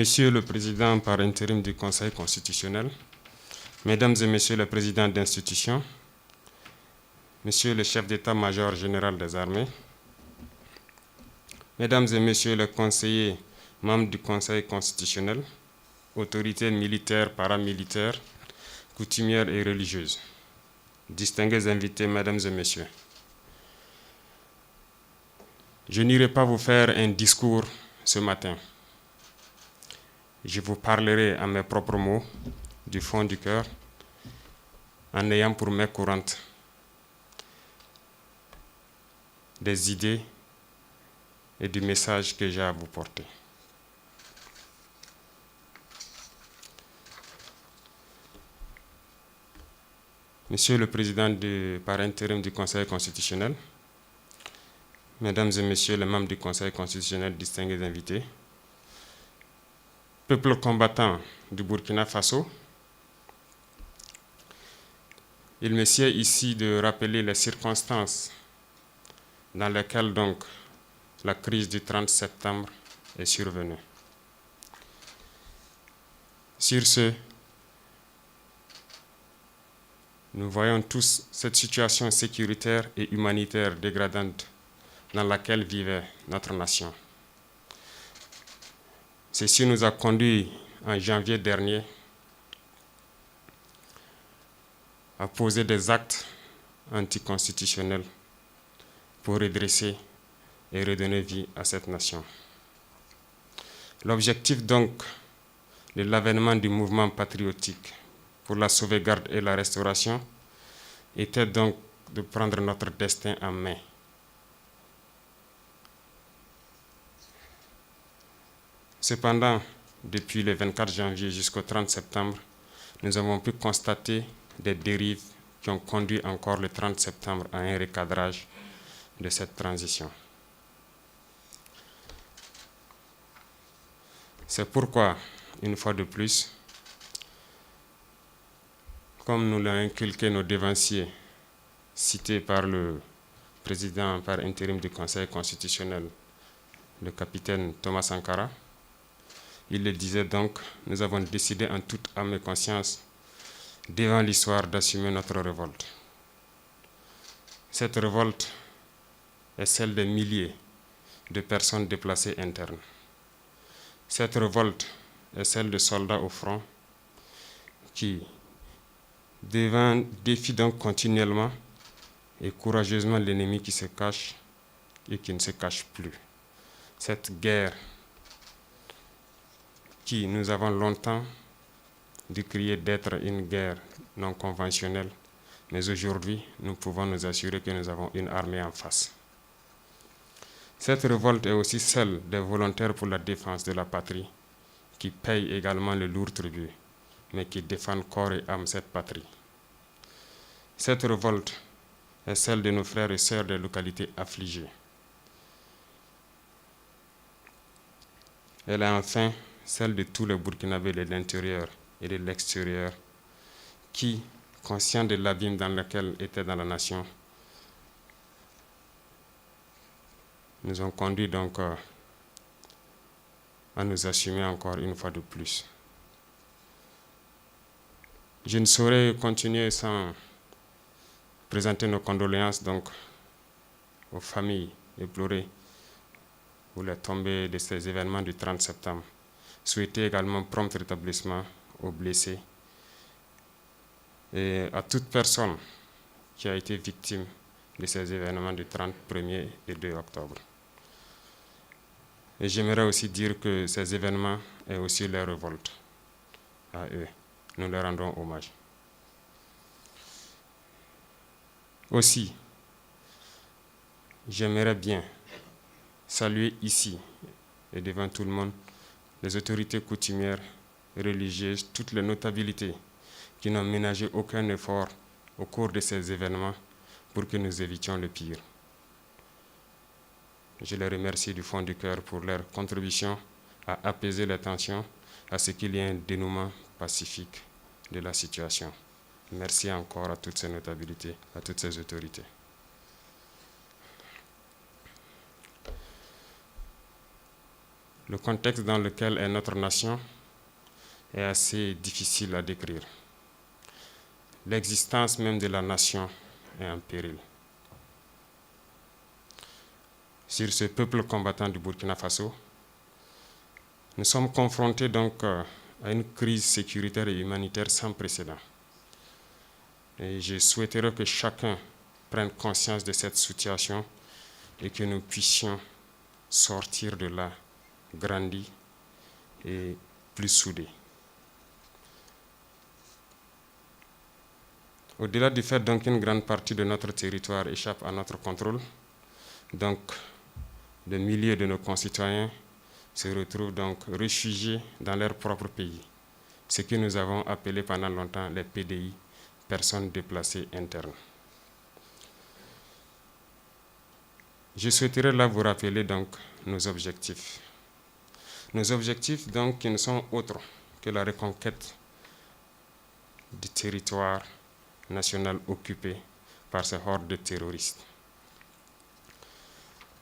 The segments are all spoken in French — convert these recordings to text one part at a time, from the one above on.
Monsieur le Président par intérim du Conseil constitutionnel, Mesdames et Messieurs les Présidents d'institutions, Monsieur le Chef d'État-major général des armées, Mesdames et Messieurs les conseillers, membres du Conseil constitutionnel, autorités militaires, paramilitaires, coutumières et religieuses, distingués invités, Mesdames et Messieurs, je n'irai pas vous faire un discours ce matin. Je vous parlerai à mes propres mots, du fond du cœur, en ayant pour main courante des idées et du message que j'ai à vous porter. Monsieur le Président par intérim du Conseil constitutionnel, Mesdames et Messieurs les membres du Conseil constitutionnel, distingués invités, peuple combattant du Burkina Faso, il me sied ici de rappeler les circonstances dans lesquelles donc la crise du 30 septembre est survenue. Sur ce, nous voyons tous cette situation sécuritaire et humanitaire dégradante dans laquelle vivait notre nation. Ceci nous a conduit en janvier dernier à poser des actes anticonstitutionnels pour redresser et redonner vie à cette nation. L'objectif donc de l'avènement du mouvement patriotique pour la sauvegarde et la restauration était donc de prendre notre destin en main. Cependant, depuis le 24 janvier jusqu'au 30 septembre, nous avons pu constater des dérives qui ont conduit encore le 30 septembre à un recadrage de cette transition. C'est pourquoi, une fois de plus, comme nous l'ont inculqué nos devanciers, cités par le président par intérim du Conseil constitutionnel, le capitaine Thomas Sankara, il le disait donc, nous avons décidé en toute âme et conscience, devant l'histoire, d'assumer notre révolte. Cette révolte est celle des milliers de personnes déplacées internes. Cette révolte est celle de soldats au front qui défient donc continuellement et courageusement l'ennemi qui se cache et qui ne se cache plus. Cette guerre qui nous avons longtemps décrié d'être une guerre non conventionnelle, mais aujourd'hui, nous pouvons nous assurer que nous avons une armée en face. Cette révolte est aussi celle des volontaires pour la défense de la patrie, qui payent également le lourd tribut, mais qui défendent corps et âme cette patrie. Cette révolte est celle de nos frères et sœurs des localités affligées. Elle est enfin celle de tous les Burkinabés de l'intérieur et de l'extérieur qui, conscients de l'abîme dans lequel était dans la nation, nous ont conduits donc à nous assumer encore une fois de plus. Je ne saurais continuer sans présenter nos condoléances donc aux familles éplorées pour les tombées de ces événements du 30 septembre. Souhaiter également prompt rétablissement aux blessés et à toute personne qui a été victime de ces événements du 31er et 2 octobre. Et j'aimerais aussi dire que ces événements est aussi leur révolte à eux. Nous leur rendons hommage. Aussi, j'aimerais bien saluer ici et devant tout le monde les autorités coutumières, religieuses, toutes les notabilités qui n'ont ménagé aucun effort au cours de ces événements pour que nous évitions le pire. Je les remercie du fond du cœur pour leur contribution à apaiser les tensions, à ce qu'il y ait un dénouement pacifique de la situation. Merci encore à toutes ces notabilités, à toutes ces autorités. Le contexte dans lequel est notre nation est assez difficile à décrire. L'existence même de la nation est en péril. Sur ce peuple combattant du Burkina Faso, nous sommes confrontés donc à une crise sécuritaire et humanitaire sans précédent. Et je souhaiterais que chacun prenne conscience de cette situation et que nous puissions sortir de là grandis et plus soudés. Au-delà du fait donc qu'une grande partie de notre territoire échappe à notre contrôle, donc des milliers de nos concitoyens se retrouvent donc réfugiés dans leur propre pays, ce que nous avons appelé pendant longtemps les PDI, personnes déplacées internes. Je souhaiterais là vous rappeler donc nos objectifs. Nos objectifs donc qui ne sont autres que la reconquête du territoire national occupé par ces hordes de terroristes.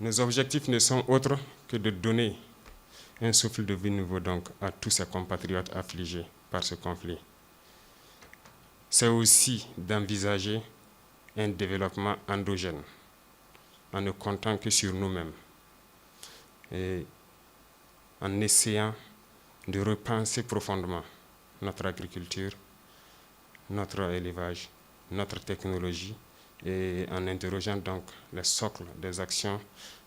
Nos objectifs ne sont autres que de donner un souffle de vie nouveau donc à tous ces compatriotes affligés par ce conflit. C'est aussi d'envisager un développement endogène en ne comptant que sur nous-mêmes et en essayant de repenser profondément notre agriculture, notre élevage, notre technologie et en interrogeant donc les socles des actions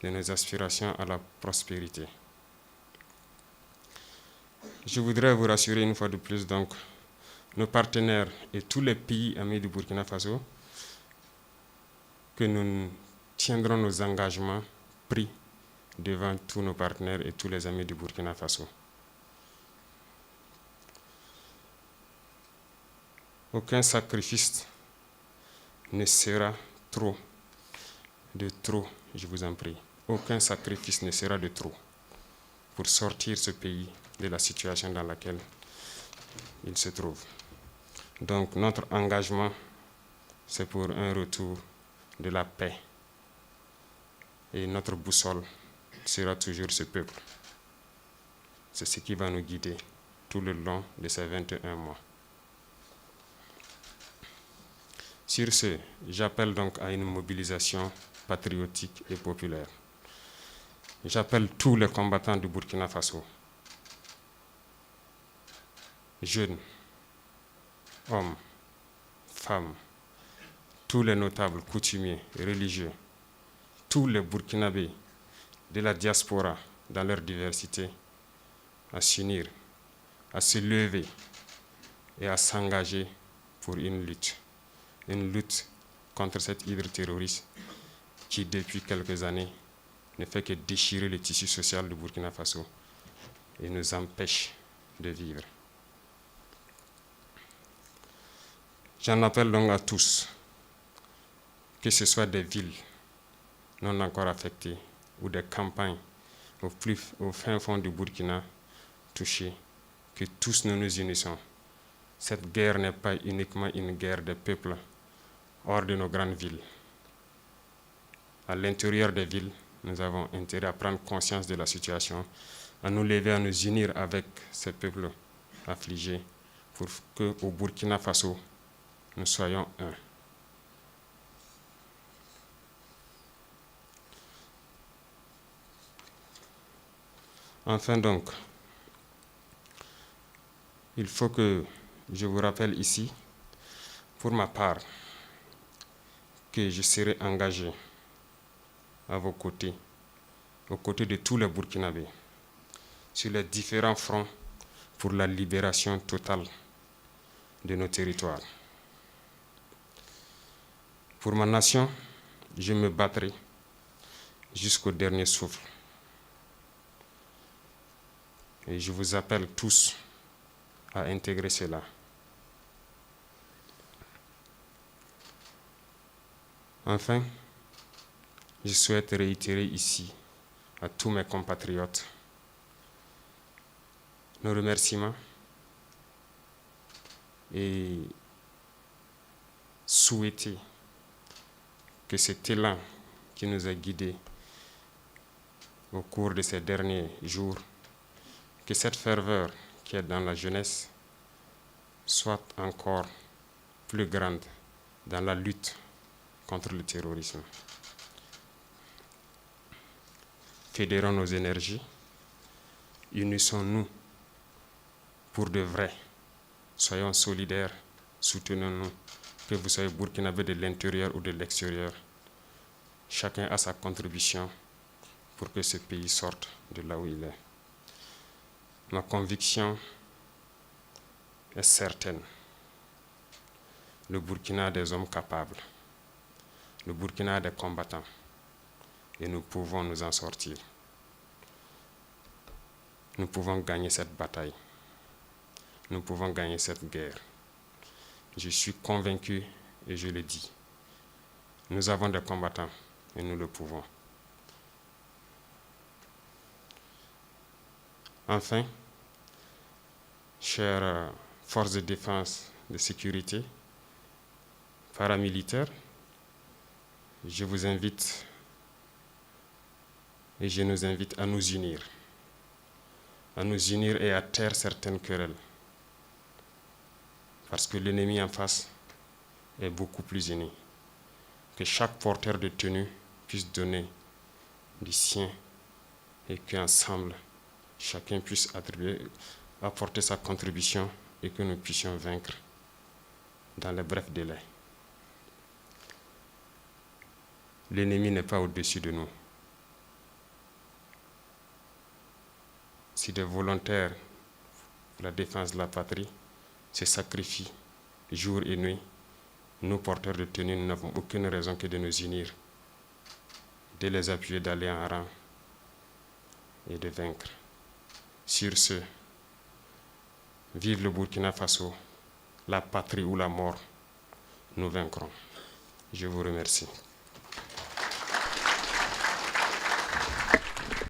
de nos aspirations à la prospérité. Je voudrais vous rassurer une fois de plus donc nos partenaires et tous les pays amis du Burkina Faso que nous tiendrons nos engagements pris devant tous nos partenaires et tous les amis du Burkina Faso. Aucun sacrifice ne sera trop, je vous en prie. Aucun sacrifice ne sera de trop pour sortir ce pays de la situation dans laquelle il se trouve. Donc notre engagement, c'est pour un retour de la paix. Et notre boussole sera toujours ce peuple. C'est ce qui va nous guider tout le long de ces 21 mois. Sur ce, j'appelle donc à une mobilisation patriotique et populaire. J'appelle tous les combattants du Burkina Faso, jeunes, hommes, femmes, tous les notables, coutumiers, religieux, tous les Burkinabés de la diaspora dans leur diversité, à s'unir, à se lever et à s'engager pour une lutte contre cette hydre terroriste qui, depuis quelques années, ne fait que déchirer le tissu social du Burkina Faso et nous empêche de vivre. J'en appelle donc à tous, que ce soit des villes non encore affectées ou des campagnes au fin fond du Burkina touchées, que tous nous nous unissons. Cette guerre n'est pas uniquement une guerre des peuples hors de nos grandes villes. À l'intérieur des villes, nous avons intérêt à prendre conscience de la situation, à nous lever, à nous unir avec ces peuples affligés pour qu'au Burkina Faso, nous soyons un. Enfin donc, il faut que je vous rappelle ici, pour ma part, que je serai engagé à vos côtés, aux côtés de tous les Burkinabés, sur les différents fronts pour la libération totale de nos territoires. Pour ma nation, je me battrai jusqu'au dernier souffle. Et je vous appelle tous à intégrer cela. Enfin, je souhaite réitérer ici à tous mes compatriotes nos remerciements et souhaiter que cet élan qui nous a guidés au cours de ces derniers jours que cette ferveur qui est dans la jeunesse soit encore plus grande dans la lutte contre le terrorisme. Fédérons nos énergies, unissons-nous pour de vrai, soyons solidaires, soutenons-nous, que vous soyez burkinabé de l'intérieur ou de l'extérieur. Chacun a sa contribution pour que ce pays sorte de là où il est. Ma conviction est certaine. Le Burkina a des hommes capables. Le Burkina a des combattants. Et nous pouvons nous en sortir. Nous pouvons gagner cette bataille. Nous pouvons gagner cette guerre. Je suis convaincu et je le dis. Nous avons des combattants et nous le pouvons. Enfin, chères forces de défense, de sécurité, paramilitaires, je vous invite et je nous invite à nous unir et à taire certaines querelles. Parce que l'ennemi en face est beaucoup plus uni. Que chaque porteur de tenue puisse donner du sien et qu'ensemble, chacun puisse apporter sa contribution et que nous puissions vaincre dans les brefs délais. L'ennemi n'est pas au-dessus de nous. Si des volontaires pour la défense de la patrie se sacrifient jour et nuit, nous, porteurs de tenue, nous n'avons aucune raison que de nous unir, de les appuyer, d'aller en rang et de vaincre. Sur ce, vive le Burkina Faso, la patrie ou la mort, nous vaincrons. Je vous remercie.